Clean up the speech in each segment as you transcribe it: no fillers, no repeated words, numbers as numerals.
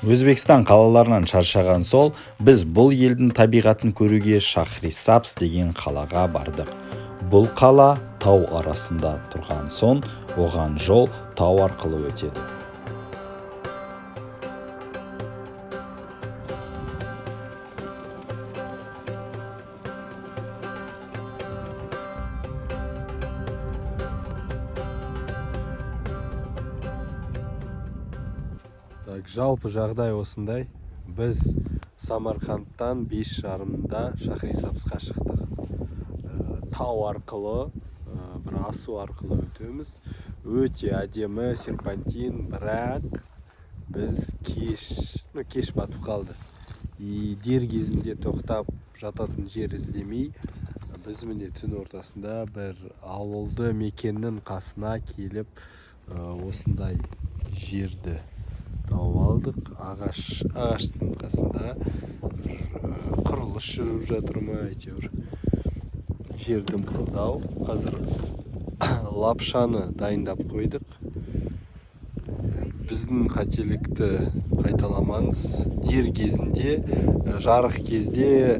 Өзбекстан қалаларынан шаршаған сол, біз бұл елдің табиғатын көруге Шахрисабз деген қалаға бардық. Бұл қала тау арасында тұрған соң, оған жол тау арқылы өтеді. Жалпы жағдай осындай. Біз Самарқандтан 5:30-да Шахрисабзға шықтық. Тау арқылы, бір асу арқылы өтеміз. Өте әдемі серпантин, бірақ біз кеш батып қалды. Дер кезінде тоқтап жататын жер іздемей, біз міне түн ортасында бір ауылды мекеннің қасына келіп, осындай жерді тауып алдық. Ағаштың қасында құрылыс жүріп жатыр ма, әйтеуір жерді мықтау. Қазір лапшаны дайындап қойдық. Біздің қателікті қайталамаңыз. Дер кезінде, жарық кезде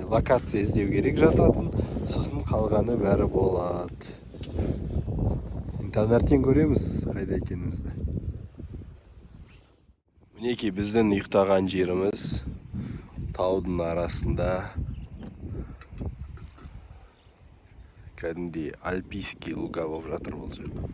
локация іздеу керек жататын, сосын қалғаны бәрі болады. Таңертең көреміз қайда екенімізді. Мінекей біздің ұйықтаған жеріміз таудың арасында. Кәдімгідей альпийский луга болып жатыр бұл жақ.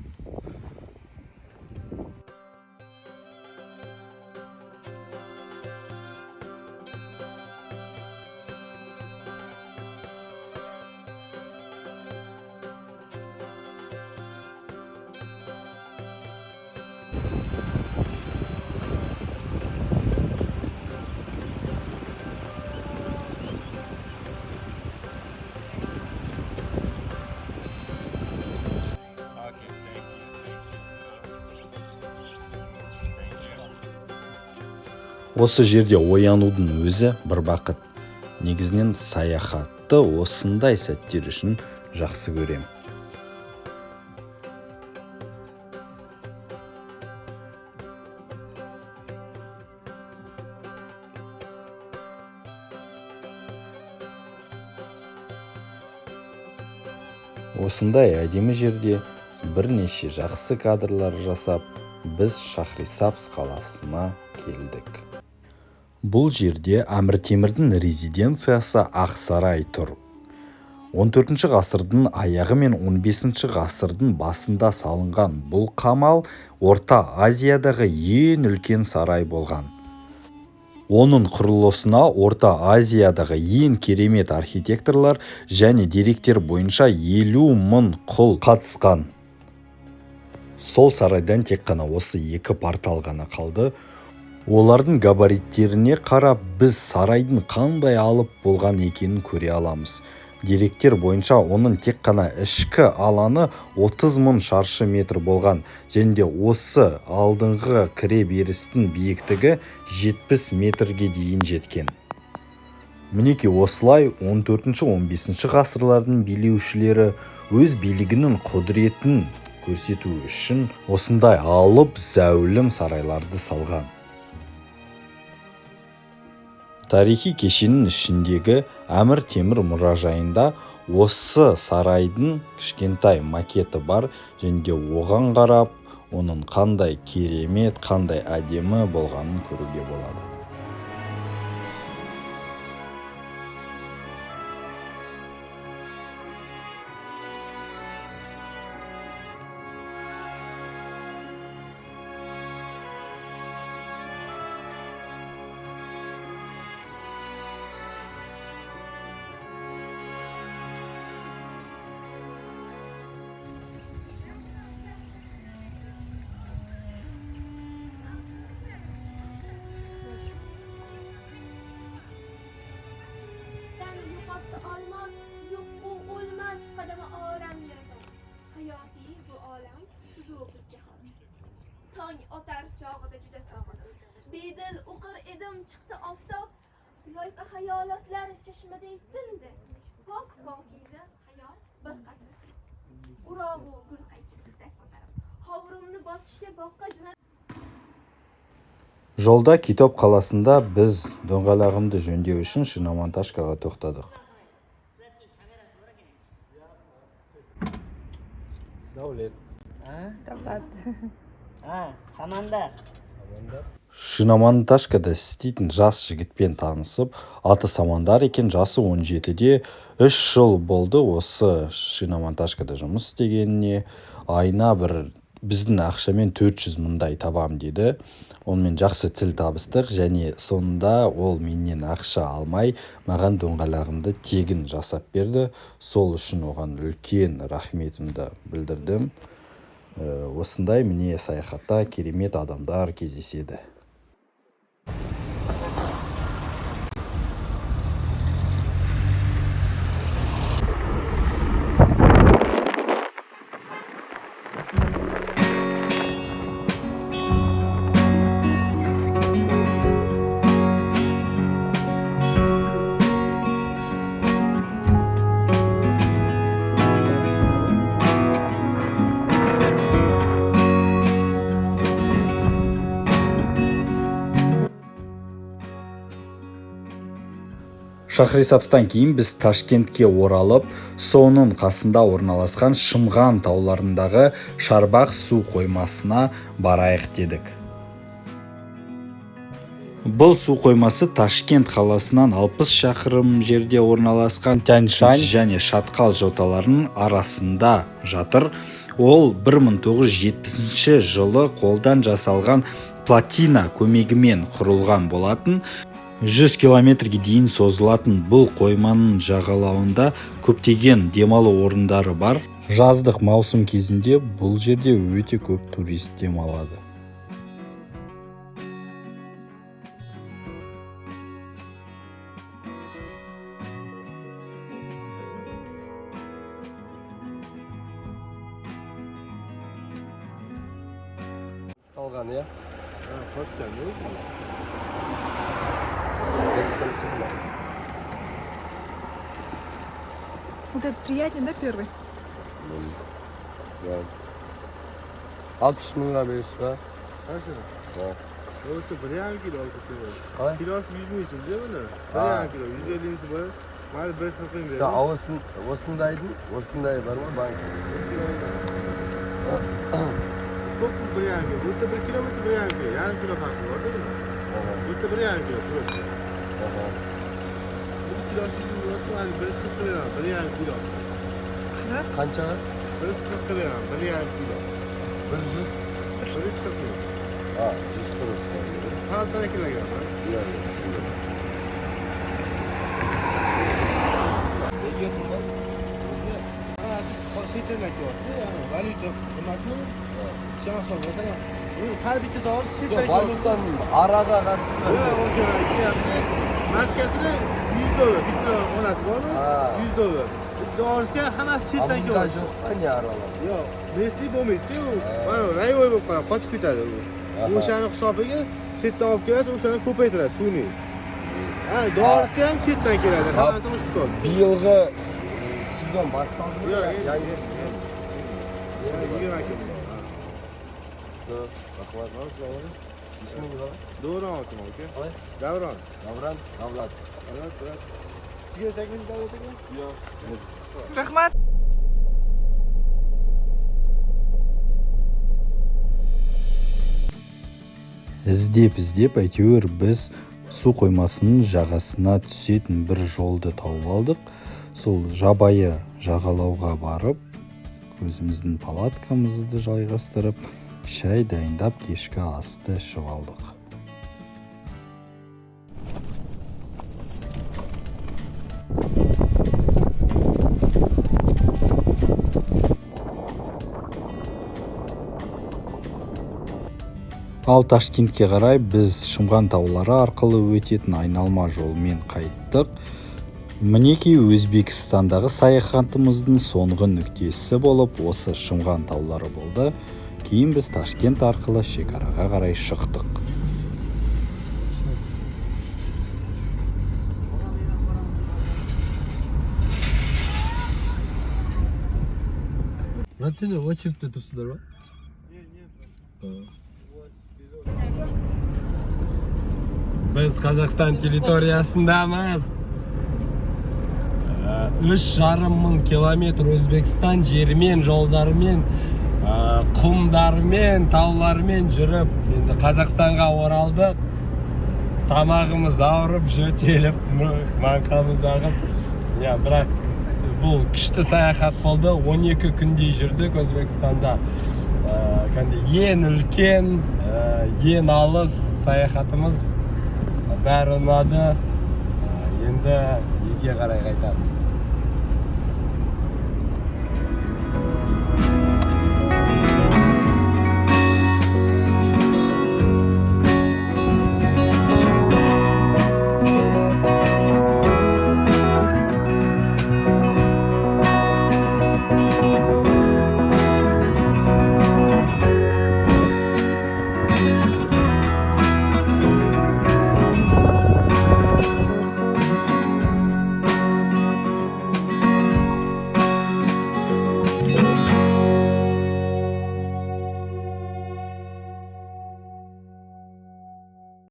Осы жерде оянудың өзі бір бақыт. Негізінен саяхатты осындай сәттер үшін жақсы көрем. Осындай әдемі жерде бірнеше жақсы кадрлар жасап, біз Шахрисабз қаласына келдік. Бұл жерде Әмір Темірдің резиденциясы Ақсарай тұр. 14 ғасырдың аяғы мен 15 ғасырдың басында салынған бұл қамал Орта Азиядағы ең үлкен сарай болған. Оның құрылысына Орта Азиядағы ең керемет архитекторлар және деректер бойынша 50.000 құл қатысқан. Сол сарайдан тек қана осы 2 портал ғана қалды. Олардың габариттеріне қарап, біз сарайдың қандай алып болған екенін көре аламыз. Деректер бойынша оның тек қана ішкі алаңы 30.000 шаршы метр болған, және осы алдыңғы кіре берістің биіктігі 70 метрге дейін жеткен. Мінекей осылай 14-15 ғасырлардың билеушілері өз билігінің құдіретін көрсету үшін осындай алып зәулім сарайларды салған. Тарихи кешеннің ішіндегі Әмір Темір мұражайында осы сарайдың кішкентай макеті бар, және оған қарап, оның қандай керемет, қандай әдемі болғанын көруге болады. Olmaz, yo'q u o'lmas, qadami olam yeridan. Hayotiy bu olam sizu bizga xos. Tong otar chog'ida juda sog'indim. Bedil o'qir edim, chiqdi oftob. Loyqa xayolotlar chashmaday tindi. Pokiza hayot bir qatrasi. Urog'u gul qaychi istak ko'tarib. Hovrimni bosishga boqqa jo'nab Жолда Китоп қаласында біз дөңғелегімді жөндеу үшін шиномонтажкаға тоқтадық. Davlat. Davlat. Samandar. Шиномонтажкада істейтін жас жігітпен танысып, аты Самандар екен, жасы 17-де, 3 жыл болды осы шиномонтажкада жұмыс істегеніне. Айына біздің ақшамен 400 мыңдай табам деді. Онымен жақсы тіл табыстық, және сонда ол менен ақша алмай, маған дөңгелегімді тегін жасап берді. Сол үшін оған үлкен рахметімді білдірдім. Осындай міне саяхатта керемет адамдар кездеседі. Шахрисабздан кейін біз Ташкентке оралып, соның қасында орналасқан Шымған тауларындағы Шарбақ су қоймасына барайық дедік. Бұл су қоймасы Ташкент қаласынан 60 шақырым жерде орналасқан Тянь-Шань және Шатқал жоталарының арасында жатыр. Ол 1970 жылы қолдан жасалған платина көмегімен құрылған болатын. 100 километрге дейін созылатын бұл қойманың жағалауында көптеген демалу орындары бар. Жаздық маусым кезінде бұл жерде өте көп турист демалады. Қалған, иә? Вот этот приятнее, да, первый? Да. 60 mingga berishib va. Qancha? Ha. O'zi 1,5 kilo olib kelgan. Qay? Kilosi 100 ming so'm-da buni. Ha. 1,5 kilo, 150 ming so'm. Mayli 140 ming Ya berdim. osunday bormi bank? Ko'p 1,5 kilo. Bu yerda 1 kilometr 1,5 kilo. Yarim kilo farqi bor-da buni. Bu yerda 1,5 kilo prosta. Aha. 1 kilosi 100 ming bo'lsa, mayli 140 beraman, 1,5 kilo. Qancha? 140 beraman, 1,5 kilo. 100. 140 ming. Ha, 140 so'm. Qancha kilogram? Yo'q, shunday. Valyuta qimmatmi? Shahar masalan, har bitta dori chetdan Valyutan araga qattiq. markasini 100 dollar, bitta onasi bormi? Ha. 100 dollar. Dorisi hammasi chetdan Amda keladi. yo'q, qanday aralar? Yo'q, mesli bo'lmaydi-ku. Mana rayvoy bo'lib qoladi, qochib ketadi u. O'shani hisobiga chetdan olib kelasiz, o'shani ko'paytiradi suvni. Ha, dorisi ham chetdan keladi, hammasi o'shib qoladi. Bir yilga sezon boshlandi. Yangi sezon. İsmini bana. Doğru anlatım okey. Evet. Davran. Davran, Davlat. Evet. Sizga 8 davlatimi? Yo'q. Rahmat. Іздеп әйтеуір біз су қоймасының жағасына түсетін бір жолды тауып алдық. Сол жабайы жағалауға барып, өзіміздің палаткамызды жайғастырып, шай дайындап кешкі асты ішіп алдық. Ал Ташкентке қарай біз Шымған таулары арқылы өтетін айналма жолмен қайттық. Мінекей Өзбекстандағы саяхатымыздың соңғы нүктесі болып осы Шымған таулары болды. Кейін біз Ташкент арқылы шекараға қарай шықтық. Сен очередьте тұрсыңдар ма? Biz Qozog'iston territoriyasindamiz. 3,5 ming kilometr O'zbekiston jerimen, yo'llarmen, qumlarmen, tog'larmen yurib, endi Qozog'istonga o'raldik. Tamog'imiz og'rib, jo'telib, manqamiz og'ib. Ya, biroq bu kuchli sayohat bo'ldi. 12 kunday yurdik O'zbekistonda. Qanday eng ulkan, eng olis sayohatimiz bari unadi. Endi uyga qaray qaytamiz.